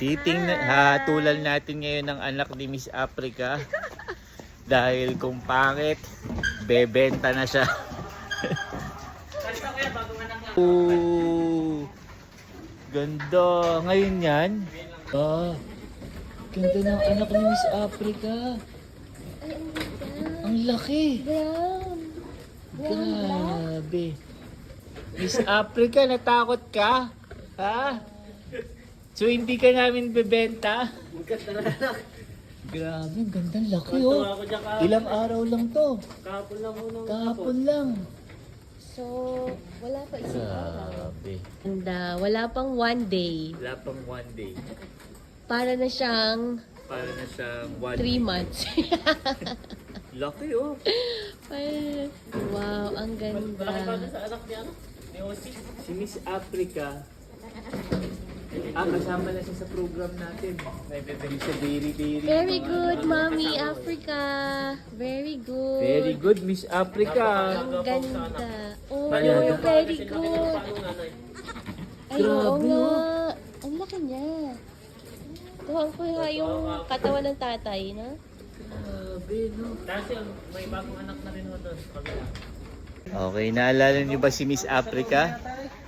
Hatulan natin ngayon ng anak ni Miss Africa. Dahil kung pangit, bebenta na siya. Ooh, ganda. Ngayon yan. Ganda ng anak ni Miss Africa. Ang laki. Grabe. Miss Africa, natakot ka? Ha? So hindi ka namin bebenta? Grabe, ang gandang laki oh. Ilang araw lang to? Kahapon lang muna. Kahapon lang. So, wala pa isang araw. Grabe. And wala pang one day. Wala pang one day. Para na siyang Para na siyang 1 3 months. Laki oh. Wow, ang ganda. Sa anak niya, ano? Ni Osi. Si Miss Africa. Kasama na siya sa program natin. Yung sa Dairy. Very good, Mommy Africa. Very good. Very good, Miss Africa. Ang ganda. Oh, Ayan. very good. Ay, oo Grabe, nga. Ang laki niya. Tuwang ko yung katawan ng tatay, no? Grabe, no? Kasi may bagong anak na rin ho doon. Okay, naalala niyo ba si Miss Africa?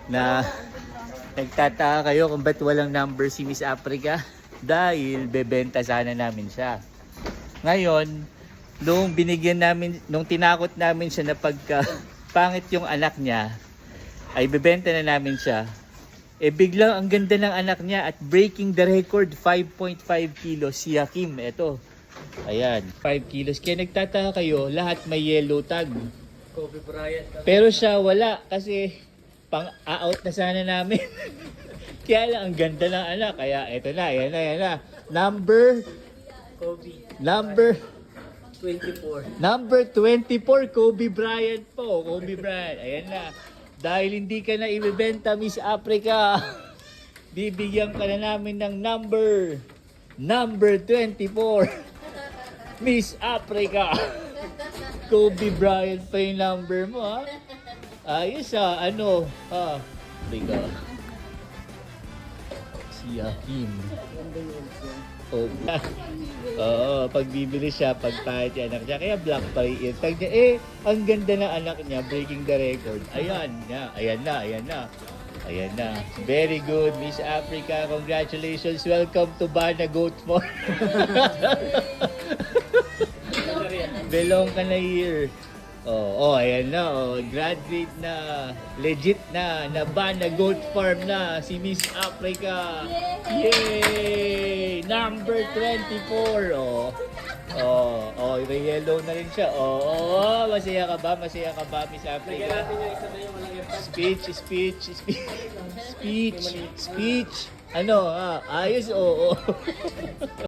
Na nagtataka kayo kung ba't walang number si Miss Africa? Dahil bebenta sana namin siya. Ngayon, nung binigyan namin, nung tinakot namin siya na pagka pangit yung anak niya, ay bebenta na namin siya. Biglang ang ganda ng anak niya at breaking the record, 5.5 kilos si Hakim. Ito, ayan, 5 kilos. Kaya nagtataka kayo, lahat may yellow tag. Kobe Bryant. Pero siya wala kasi pang-out na sana namin. Kaya lang, ang ganda ng anak. Kaya eto na, ayan na. Number Kobe. 24. Number 24, Kobe Bryant po. Kobe Bryant, ayan na. Dahil hindi ka na ibebenta, Miss Africa, bibigyan ka na namin ng number 24. Miss Africa. Kobe Bryant pa yung number mo, ha? Ayos ano, ha? Africa. Si Hakim. Oh, oo, pag bibili siya, pag pahit yung anak niya. Kaya black pa rin yung tag niya. Ang ganda ng anak niya, breaking the record. Ayan na. Very good, Miss Africa. Congratulations. Welcome to Bana Goat Farm. Belong ka na here. Ayan na. Graduate na. Legit na. Bana Goat Farm na. Si Miss Africa. Yay! Number 24. May yellow na rin siya. Masaya ka ba, Miss Africa? Speech. Ayos,